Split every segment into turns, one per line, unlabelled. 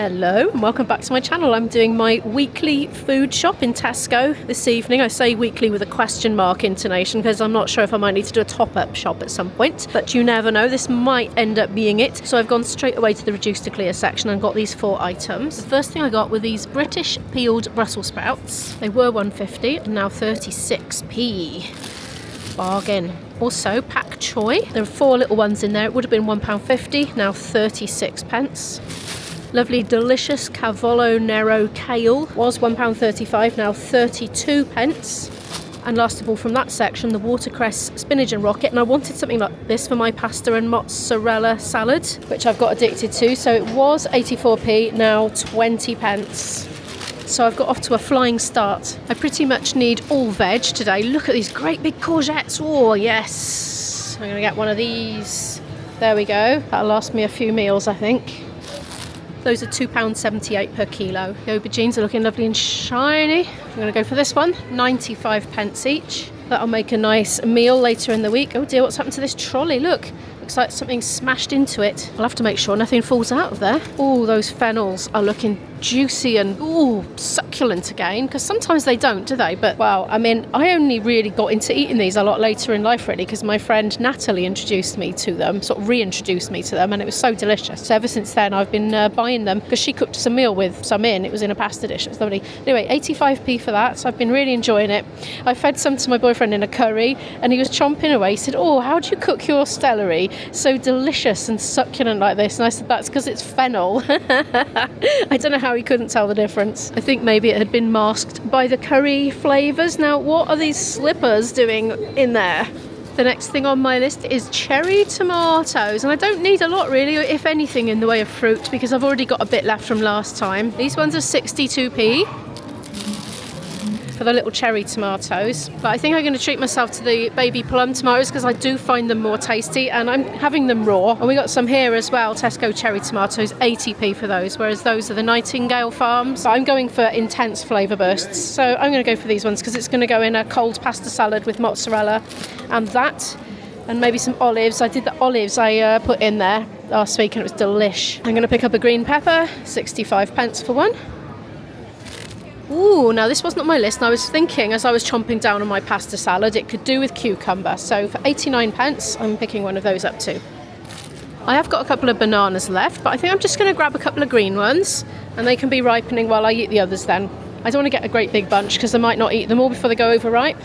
Hello and welcome back to my channel. I'm doing my weekly food shop in Tesco this evening. I say weekly with a question mark intonation because I'm not sure if I might need to do a top-up shop at some point, but you never know, this might end up being it. So I've gone straight away to the reduced to clear section and got these 4 items. The first thing I got were these British peeled Brussels sprouts. They were £1.50 and now 36p. Bargain. Also, pak choy. There are 4 little ones in there. It would have been £1.50, now 36p. Lovely, delicious Cavollo Nero kale was £1.35, now 32p. And last of all from that section, the watercress, spinach and rocket. And I wanted something like this for my pasta and mozzarella salad, which I've got addicted to. So it was 84p, now 20p. So I've got off to a flying start. I pretty much need all veg today. Look at these great big courgettes. Oh, yes. I'm going to get one of these. There we go. That'll last me a few meals, I think. Those are £2.78 per kilo. The aubergines are looking lovely and shiny. I'm going to go for this one. 95p each. That'll make a nice meal later in the week. Oh dear, what's happened to this trolley? Look. Looks like something smashed into it. I'll have to make sure nothing falls out of there. Oh, those fennels are looking juicy and succulent again, because sometimes they don't, do they? But wow, I mean, I only really got into eating these a lot later in life, really, because my friend Natalie introduced me to them, sort of reintroduced me to them, and it was so delicious. So ever since then I've been buying them, because she cooked us a meal with some in. It was in a pasta dish. It was lovely. Anyway, 85p for that, so I've been really enjoying it. I fed some to my boyfriend in a curry and he was chomping away. He said, oh, how do you cook your celery so delicious and succulent like this? And I said, that's because it's fennel. I don't know how he couldn't tell the difference. I think maybe it had been masked by the curry flavours. Now, what are these slippers doing in there? The next thing on my list is cherry tomatoes, and I don't need a lot really, if anything, in the way of fruit, because I've already got a bit left from last time. These ones are 62p for the little cherry tomatoes, but I think I'm going to treat myself to the baby plum tomatoes because I do find them more tasty, and I'm having them raw. And we got some here as well, Tesco cherry tomatoes, 80p for those, whereas those are the Nightingale Farms. So I'm going for intense flavour bursts, so I'm going to go for these ones because it's going to go in a cold pasta salad with mozzarella and that, and maybe some olives. I did the olives I put in there last week and it was delish. I'm going to pick up a green pepper, 65p for one. Ooh, now this wasn't on my list, and I was thinking as I was chomping down on my pasta salad it could do with cucumber, so for 89p I'm picking one of those up too. I have got a couple of bananas left, but I think I'm just going to grab a couple of green ones and they can be ripening while I eat the others then. I don't want to get a great big bunch because I might not eat them all before they go overripe.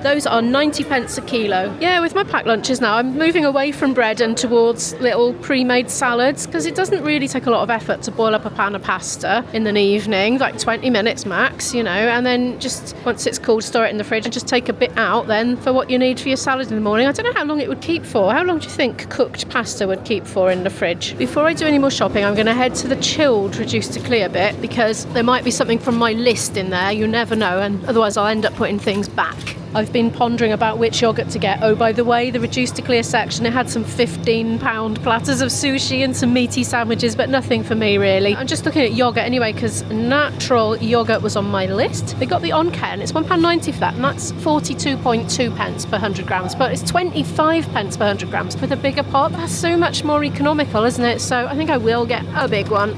Those are 90p a kilo. Yeah, with my packed lunches now, I'm moving away from bread and towards little pre-made salads, because it doesn't really take a lot of effort to boil up a pan of pasta in the evening, like 20 minutes max, you know, and then just once it's cooled, store it in the fridge and just take a bit out then for what you need for your salad in the morning. I don't know how long it would keep for. How long do you think cooked pasta would keep for in the fridge? Before I do any more shopping, I'm going to head to the chilled reduced to clear bit, because there might be something from my list in there, you never know, and otherwise I'll end up putting things back. I've been pondering about which yoghurt to get. Oh, by the way, the reduced to clear section, it had some £15 platters of sushi and some meaty sandwiches, but nothing for me really. I'm just looking at yoghurt anyway, because natural yoghurt was on my list. They got the on-can, it's £1.90 for that, and that's 42.2 per 100 grams, but it's 25 pence per 100 grams with a bigger pot. That's so much more economical, isn't it? So I think I will get a big one.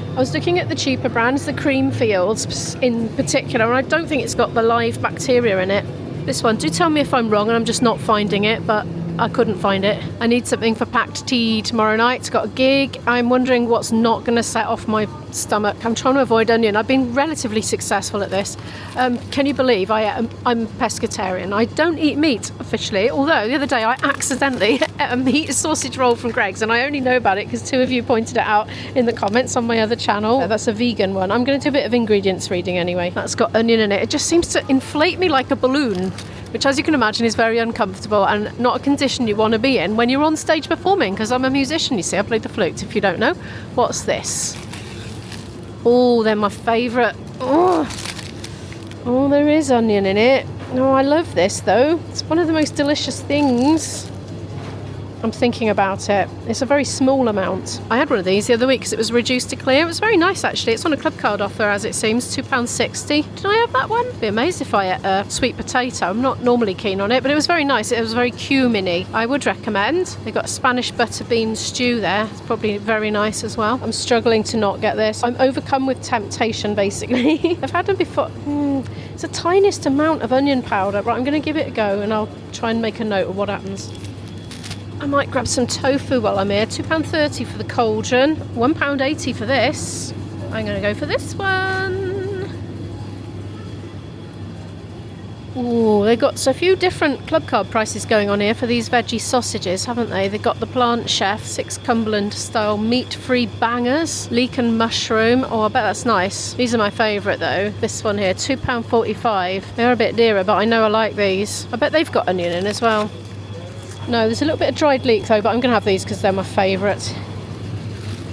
I was looking at the cheaper brands, the Creamfields in particular, and I don't think it's got the live bacteria in it. This one, do tell me if I'm wrong and I'm just not finding it, but I couldn't find it. I need something for packed tea tomorrow night. It's got a gig. I'm wondering what's not going to set off my stomach. I'm trying to avoid onion. I've been relatively successful at this. Can you believe I'm pescatarian? I don't eat meat officially, although the other day I accidentally ate a meat sausage roll from Greg's, and I only know about it because 2 of you pointed it out in the comments on my other channel. That's a vegan one. I'm going to do a bit of ingredients reading anyway. That's got onion in it. It just seems to inflate me like a balloon, which, as you can imagine, is very uncomfortable and not a condition you want to be in when you're on stage performing, because I'm a musician, you see. I play the flute, if you don't know. What's this? Oh, they're my favourite. Oh, there is onion in it. Oh, I love this, though. It's one of the most delicious things. I'm thinking about it. It's a very small amount. I had one of these the other week because it was reduced to clear. It was very nice actually. It's on a club card offer as it seems, £2.60. Did I have that one? I'd be amazed if I ate a sweet potato. I'm not normally keen on it, but it was very nice. It was very cuminy. I would recommend. They've got a Spanish butter bean stew there. It's probably very nice as well. I'm struggling to not get this. I'm overcome with temptation basically. I've had them before. It's the tiniest amount of onion powder. Right, I'm going to give it a go and I'll try and make a note of what happens. I might grab some tofu while I'm here. £2.30 for the cauldron, £1.80 for this. I'm going to go for this one. Ooh, they've got a few different club card prices going on here for these veggie sausages, haven't they? They've got the Plant Chef 6 Cumberland style meat-free bangers, leek and mushroom. Oh, I bet that's nice. These are my favourite though. This one here, £2.45. They're a bit dearer, but I know I like these. I bet they've got onion in as well. No, there's a little bit of dried leek though, but I'm going to have these because they're my favourite.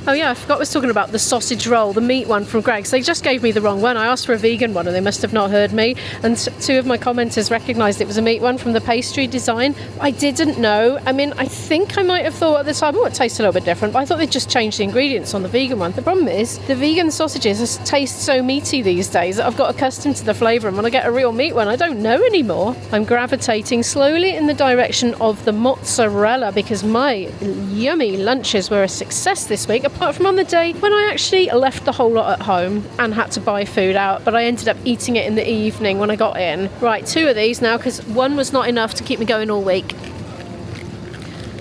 Oh yeah, I forgot I was talking about the sausage roll, the meat one from Greggs. They just gave me the wrong one. I asked for a vegan one and they must have not heard me. And two of my commenters recognised it was a meat one from the pastry design. I didn't know. I mean, I think I might have thought at the time, oh, it tastes a little bit different, but I thought they'd just changed the ingredients on the vegan one. The problem is, the vegan sausages taste so meaty these days that I've got accustomed to the flavour, and when I get a real meat one, I don't know anymore. I'm gravitating slowly in the direction of the mozzarella because my yummy lunches were a success this week. Apart from on the day when I actually left the whole lot at home and had to buy food out, but I ended up eating it in the evening when I got in. Right, 2 of these now because one was not enough to keep me going all week.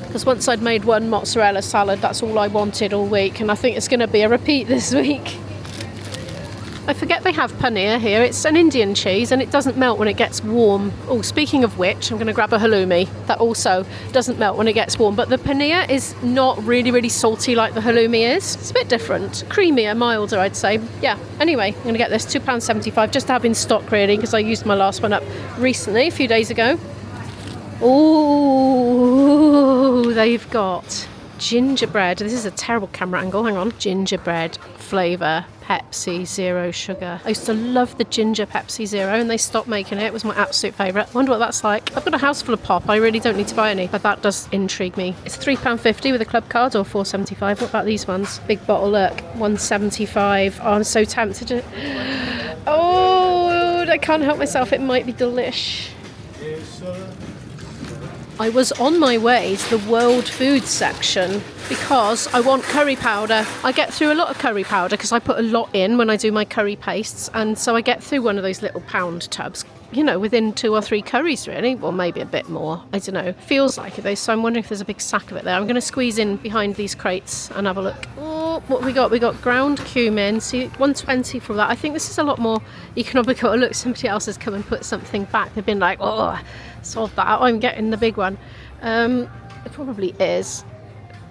Because once I'd made one mozzarella salad, that's all I wanted all week, and I think it's going to be a repeat this week. I forget they have paneer here. It's an Indian cheese and it doesn't melt when it gets warm. Oh, speaking of which, I'm going to grab a halloumi. That also doesn't melt when it gets warm. But the paneer is not really salty like the halloumi is. It's a bit different. Creamier, milder, I'd say. Yeah, anyway, I'm going to get this £2.75 just to have in stock really because I used my last one up recently, a few days ago. Oh, they've got gingerbread. This is a terrible camera angle. Hang on. Gingerbread flavour. Pepsi Zero sugar. I used to love the ginger Pepsi Zero and they stopped making it. It was my absolute favourite. I wonder what that's like. I've got a house full of pop. I really don't need to buy any, but that does intrigue me. It's £3.50 with a club card or £4.75. What about these ones? Big bottle, look. £1.75. Oh, I'm so tempted to... Oh, I can't help myself. It might be delish. I was on my way to the World Food section because I want curry powder. I get through a lot of curry powder because I put a lot in when I do my curry pastes, and so I get through one of those little pound tubs, you know, within 2 or 3 curries really, or maybe a bit more, I don't know. Feels like it though, so I'm wondering if there's a big sack of it there. I'm going to squeeze in behind these crates and have a look. Oh, what we got? We got ground cumin, see, £1.20 for that. I think this is a lot more economical. Look, somebody else has come and put something back. They've been like, oh, sort that out. I'm getting the big one. It probably is.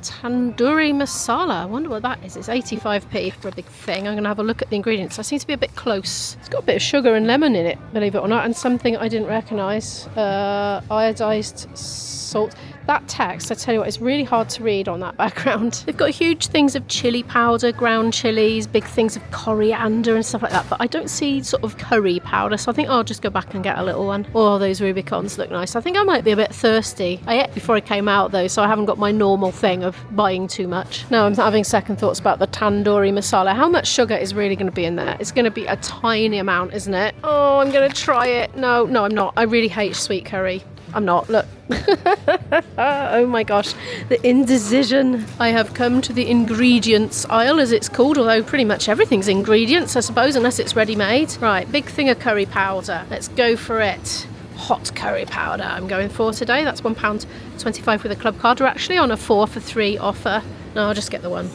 Tandoori masala. I wonder what that is. It's 85p for a big thing. I'm going to have a look at the ingredients. I seem to be a bit close. It's got a bit of sugar and lemon in it, believe it or not, and something I didn't recognise. Iodised salt. That text, I tell you what, it's really hard to read on that background. They've got huge things of chilli powder, ground chilies, big things of coriander and stuff like that, but I don't see sort of curry powder, so I think I'll just go back and get a little one. Oh, those Rubicons look nice. I think I might be a bit thirsty. I ate before I came out though, so I haven't got my normal thing of buying too much. Now I'm having second thoughts about the tandoori masala. How much sugar is really going to be in there? It's going to be a tiny amount, isn't it? Oh, I'm going to try it. No, I'm not. I really hate sweet curry. I'm not, look. Oh my gosh, the indecision. I have come to the ingredients aisle, as it's called, although pretty much everything's ingredients, I suppose, unless it's ready-made. Right, big thing of curry powder. Let's go for it. Hot curry powder I'm going for today. That's £1.25 with a club card. We're actually on a 4 for 3 offer. No, I'll just get the one.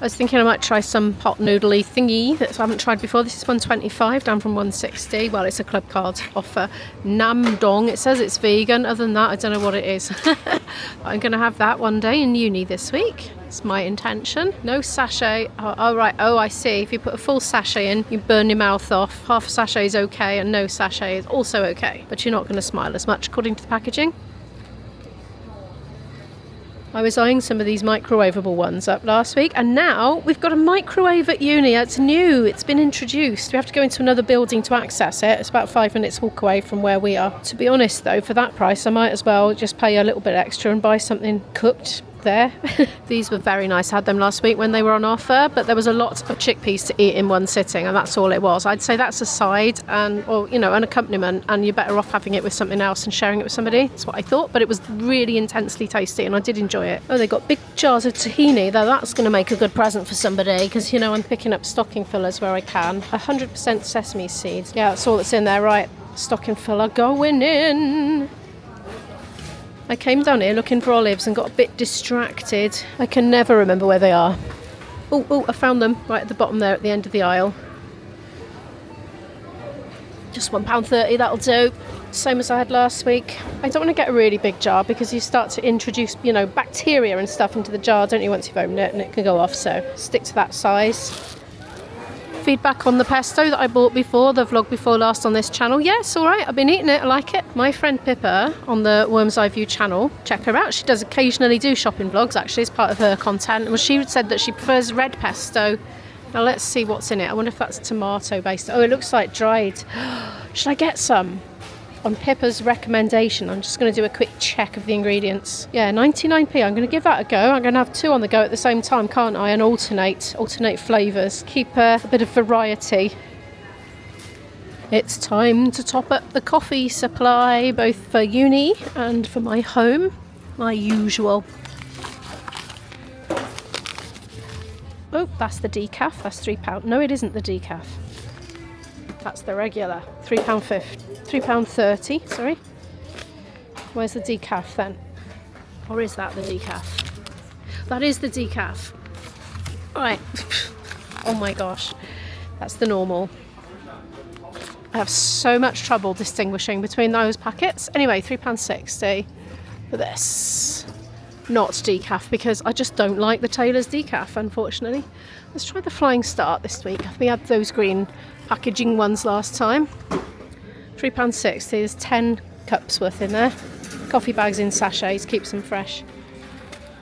I was thinking I might try some pot noodly thingy that I haven't tried before. This is £1.25, down from £1.60. Well, it's a club card offer. Nam dong. It says it's vegan. Other than that, I don't know what it is. I'm going to have that one day in uni this week. It's my intention. No sachet. Oh, right. Oh, I see. If you put a full sachet in, you burn your mouth off. Half a sachet is okay, and no sachet is also okay. But you're not going to smile as much, according to the packaging. I was eyeing some of these microwavable ones up last week, and now we've got a microwave at uni. It's new, it's been introduced. We have to go into another building to access it. It's about 5 minutes walk away from where we are. To be honest though, for that price I might as well just pay a little bit extra and buy something cooked there. These were very nice. I had them last week when they were on offer, but there was a lot of chickpeas to eat in one sitting, and that's all it was. I'd say that's a side and, or you know, an accompaniment, and you're better off having it with something else and sharing it with somebody. That's what I thought, but it was really intensely tasty and I did enjoy it. Oh, they got big jars of tahini. That's going to make a good present for somebody, because you know I'm picking up stocking fillers where I can. 100% sesame seeds. Yeah, that's all that's in there. Right, stocking filler going in. I came down here looking for olives and got a bit distracted. I can never remember where they are. Oh, I found them right at the bottom there at the end of the aisle. Just £1.30, that'll do. Same as I had last week. I don't want to get a really big jar because you start to introduce, you know, bacteria and stuff into the jar, don't you, once you've opened it, and it can go off, so stick to that size. Feedback on the pesto that I bought before, the vlog before last on this channel. Yes, all right, I've been eating it, I like it. My friend Pippa on the Worm's Eye View channel, check her out. She does occasionally do shopping vlogs, actually, as part of her content. Well, she said that she prefers red pesto. Now let's see what's in it. I wonder if that's tomato based. Oh, it looks like dried. Should I get some? On Pippa's recommendation, I'm just going to do a quick check of the ingredients. Yeah, 99p. I'm going to give that a go. I'm going to have two on the go at the same time, can't I? And alternate flavours. Keep a bit of variety. It's time to top up the coffee supply, both for uni and for my home. My usual. Oh, that's the decaf. That's £3. No, it isn't the decaf. That's the regular. £3.30, sorry. Where's the decaf then? Or is that the decaf? That is the decaf. Right. Oh my gosh. That's the normal. I have so much trouble distinguishing between those packets. Anyway, £3.60 for this. Not decaf, because I just don't like the Taylor's decaf, unfortunately. Let's try the Flying Start this week. We had those green packaging ones last time. £3.60. There's 10 cups worth in there. Coffee bags in sachets, keeps them fresh.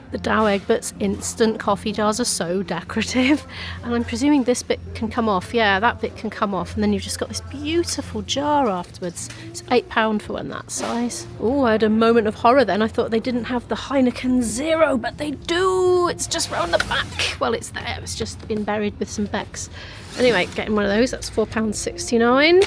The Dow Egberts instant coffee jars are so decorative, and I'm presuming this bit can come off. Yeah, that bit can come off, and then you've just got this beautiful jar afterwards. It's £8 for one that size. Oh, I had a moment of horror then. I thought they didn't have the Heineken Zero, but they do. It's just round the back. Well, it's there. It's just been buried with some Becks. Anyway, getting one of those. That's £4.69.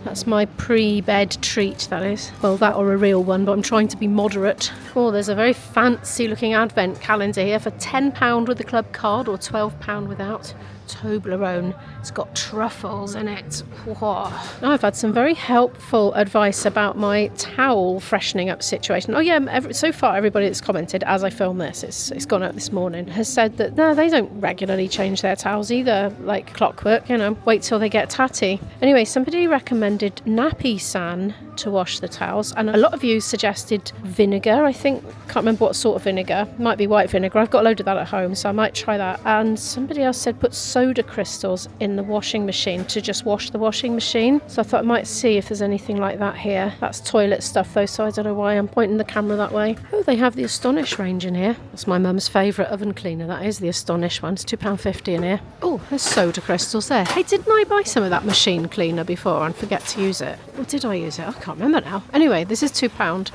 That's my pre-bed treat, that is. Well, that or a real one, but I'm trying to be moderate. Oh, there's a very fancy looking advent calendar here for £10 with the club card or £12 without. Toblerone. It's got truffles in it. Whoa. Now I've had some very helpful advice about my towel freshening up situation. Oh yeah, so far everybody that's commented as I film this, it's gone out this morning, has said that no, they don't regularly change their towels either, like clockwork, you know, wait till they get tatty. Anyway, somebody recommended Nappy San to wash the towels, and a lot of you suggested vinegar. I think, can't remember what sort of vinegar, might be white vinegar. I've got a load of that at home, so I might try that. And somebody else said put soda crystals in the washing machine to just wash the washing machine, so I thought I might see if there's anything like that here. That's toilet stuff though, so I don't know why I'm pointing the camera that way. Oh, they have the Astonish range in here. That's my mum's favourite oven cleaner, that is, the Astonish one. It's £2.50 in here. Oh, there's soda crystals there. Hey, didn't I buy some of that machine cleaner before and forget to use it? Or did I use it? I can't remember now. Anyway, this is £2.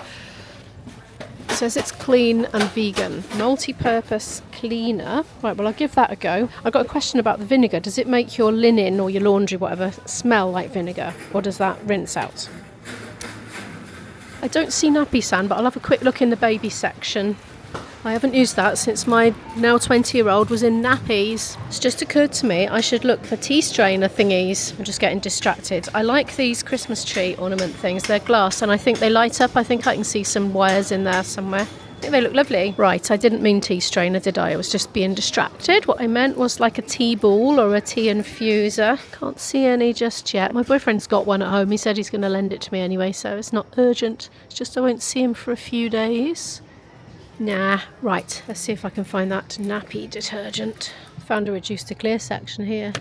It says it's clean and vegan. Multi-purpose cleaner. Right, well, I'll give that a go. I've got a question about the vinegar. Does it make your linen or your laundry, whatever, smell like vinegar? Or does that rinse out? I don't see Nappy San, but I'll have a quick look in the baby section. I haven't used that since my now 20-year-old was in nappies. It's just occurred to me I should look for tea strainer thingies. I'm just getting distracted. I like these Christmas tree ornament things. They're glass and I think they light up. I think I can see some wires in there somewhere. I think they look lovely. Right, I didn't mean tea strainer, did I? I was just being distracted. What I meant was like a tea ball or a tea infuser. Can't see any just yet. My boyfriend's got one at home. He said he's going to lend it to me anyway, so it's not urgent. It's just I won't see him for a few days. Nah, right, let's see if I can find that nappy detergent. Found a reduced to clear section here.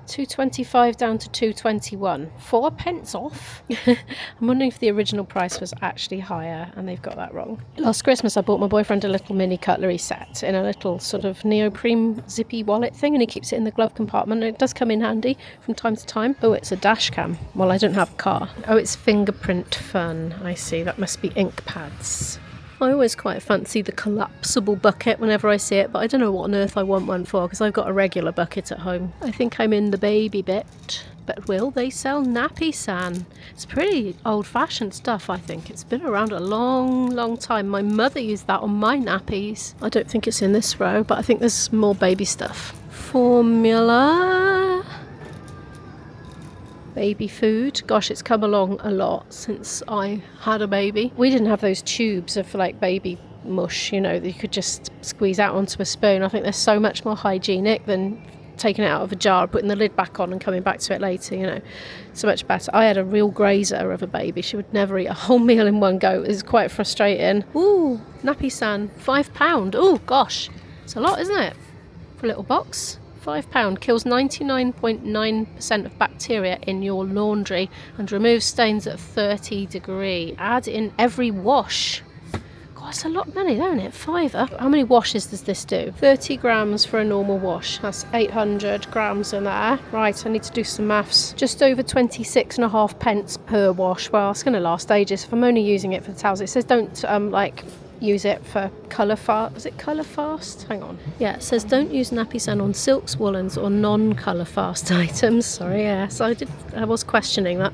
2.25 down to 2.21, 4p off. I'm wondering if the original price was actually higher and they've got that wrong. Last Christmas I bought my boyfriend a little mini cutlery set in a little sort of neoprene zippy wallet thing, and he keeps it in the glove compartment, and it does come in handy from time to time. Oh, it's a dash cam. Well, I don't have a car. Oh, it's fingerprint fun. I see, that must be ink pads. I always quite fancy the collapsible bucket whenever I see it, but I don't know what on earth I want one for because I've got a regular bucket at home. I think I'm in the baby bit. But will they sell Nappy San? It's pretty old-fashioned stuff, I think. It's been around a long time. My mother used that on my nappies. I don't think it's in this row, but I think there's more baby stuff. Formula. Baby food. Gosh, it's come along a lot since I had a baby. We didn't have those tubes of like baby mush, you know, that you could just squeeze out onto a spoon. I think they're so much more hygienic than taking it out of a jar, putting the lid back on and coming back to it later, you know. So much better. I had a real grazer of a baby. She would never eat a whole meal in one go. It was quite frustrating. Ooh, Nappy San, £5. Oh gosh, it's a lot, isn't it, for a little box? £5 kills 99.9% of bacteria in your laundry and removes stains at 30 degrees. Add in every wash. God, that's a lot of money, isn't it? £5. How many washes does this do? 30 grams for a normal wash. That's 800 grams in there. Right, I need to do some maths. Just over 26.5p per wash. Well, it's going to last ages if I'm only using it for the towels. It says don't use it for colour fast. Is it colour fast? Hang on. Yeah, it says don't use Nappy San on silks, woolens or non-colour fast items. Sorry, yes, I was questioning that.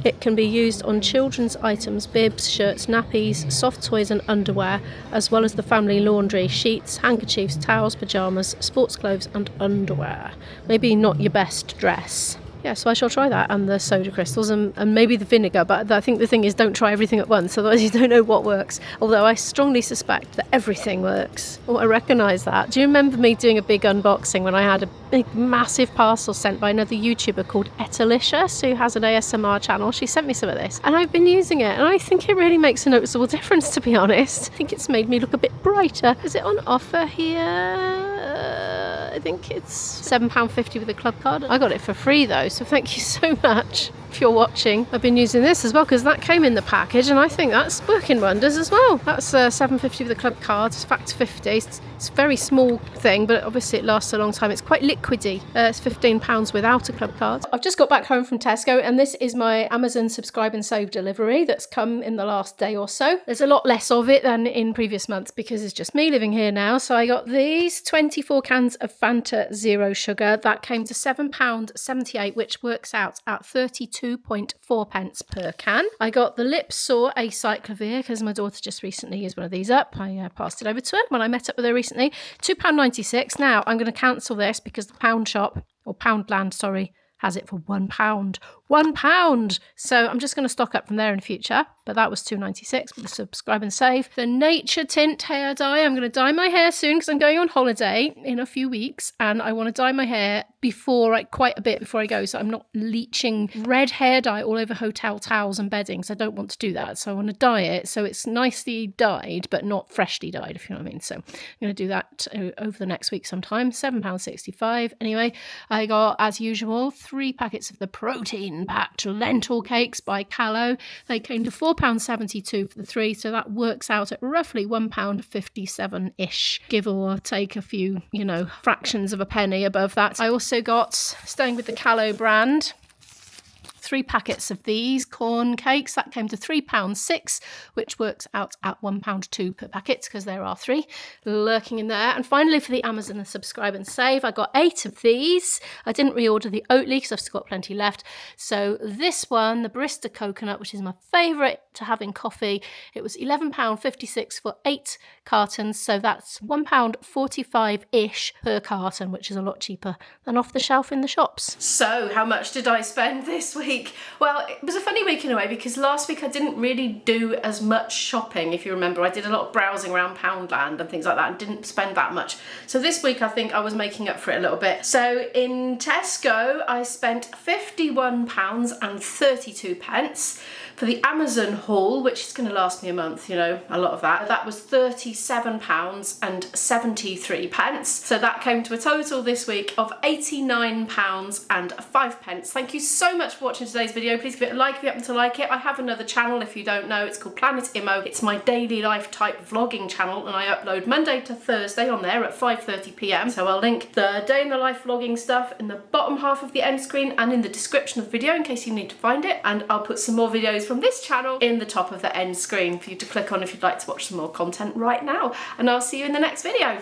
It can be used on children's items, bibs, shirts, nappies, soft toys and underwear, as well as the family laundry, sheets, handkerchiefs, towels, pyjamas, sports clothes and underwear. Maybe not your best dress. Yeah, so I shall try that and the soda crystals and maybe the vinegar, but I think the thing is don't try everything at once, otherwise you don't know what works. Although I strongly suspect that everything works. Oh, I recognise that. Do you remember me doing a big unboxing when I had a big massive parcel sent by another YouTuber called Etalicious, who has an ASMR channel? She sent me some of this and I've been using it and I think it really makes a noticeable difference, to be honest. I think it's made me look a bit brighter. Is it on offer here? I think it's £7.50 with a club card. I got it for free though, so thank you so much if you're watching. I've been using this as well because that came in the package and I think that's working wonders as well. That's £7.50 with a club card. It's factor 50. It's a very small thing, but obviously it lasts a long time. It's quite liquidy. It's £15 without a club card. I've just got back home from Tesco and this is my Amazon subscribe and save delivery that's come in the last day or so. There's a lot less of it than in previous months because it's just me living here now. So I got these 24 cans of Fanta Zero Sugar. That came to £7.78, which works out at 32.4p per can. I got the Lipsaw Acyclovir because my daughter just recently used one of these up. I passed it over to her when I met up with her recently. £2.96. Now I'm going to cancel this because the Pound Shop, or Poundland, sorry, has it for £1. £1! So I'm just going to stock up from there in future. But that was $2.96 with the subscribe and save. The Nature Tint hair dye. I'm going to dye my hair soon because I'm going on holiday in a few weeks. And I want to dye my hair quite a bit before I go. So I'm not leaching red hair dye all over hotel towels and beddings. I don't want to do that. So I want to dye it so it's nicely dyed, but not freshly dyed, if you know what I mean. So I'm going to do that over the next week sometime. £7.65. Anyway, I got, as usual, 3 packets of the protein-packed lentil cakes by Callow. They came to £4.72 for the 3, so that works out at roughly £1.57-ish, give or take a few, fractions of a penny above that. I also got, staying with the Callow brand, 3 packets of these corn cakes. That came to £3.06, which works out at £1.02 per packet because there are 3 lurking in there. And finally, for the Amazon subscribe and save, I got 8 of these. I didn't reorder the Oatly because I've still got plenty left. So this one, the Barista Coconut, which is my favourite to have in coffee, it was £11.56 for 8 cartons. So that's £1.45-ish per carton, which is a lot cheaper than off the shelf in the shops. So how much did I spend this week? week? Well, it was a funny week in a way because last week I didn't really do as much shopping. If you remember, I did a lot of browsing around Poundland and things like that and didn't spend that much. So this week I think I was making up for it a little bit. So in Tesco I spent £51.32. For the Amazon haul, which is going to last me a month, you know, a lot of that. That was £37.73. So that came to a total this week of £89.05. Thank you so much for watching today's video. Please give it a like if you happen to like it. I have another channel if you don't know. It's called Planet Immo. It's my daily life type vlogging channel and I upload Monday to Thursday on there at 5:30 p.m. So I'll link the day in the life vlogging stuff in the bottom half of the end screen and in the description of the video in case you need to find it. And I'll put some more videos from this channel in the top of the end screen for you to click on if you'd like to watch some more content right now. And I'll see you in the next video.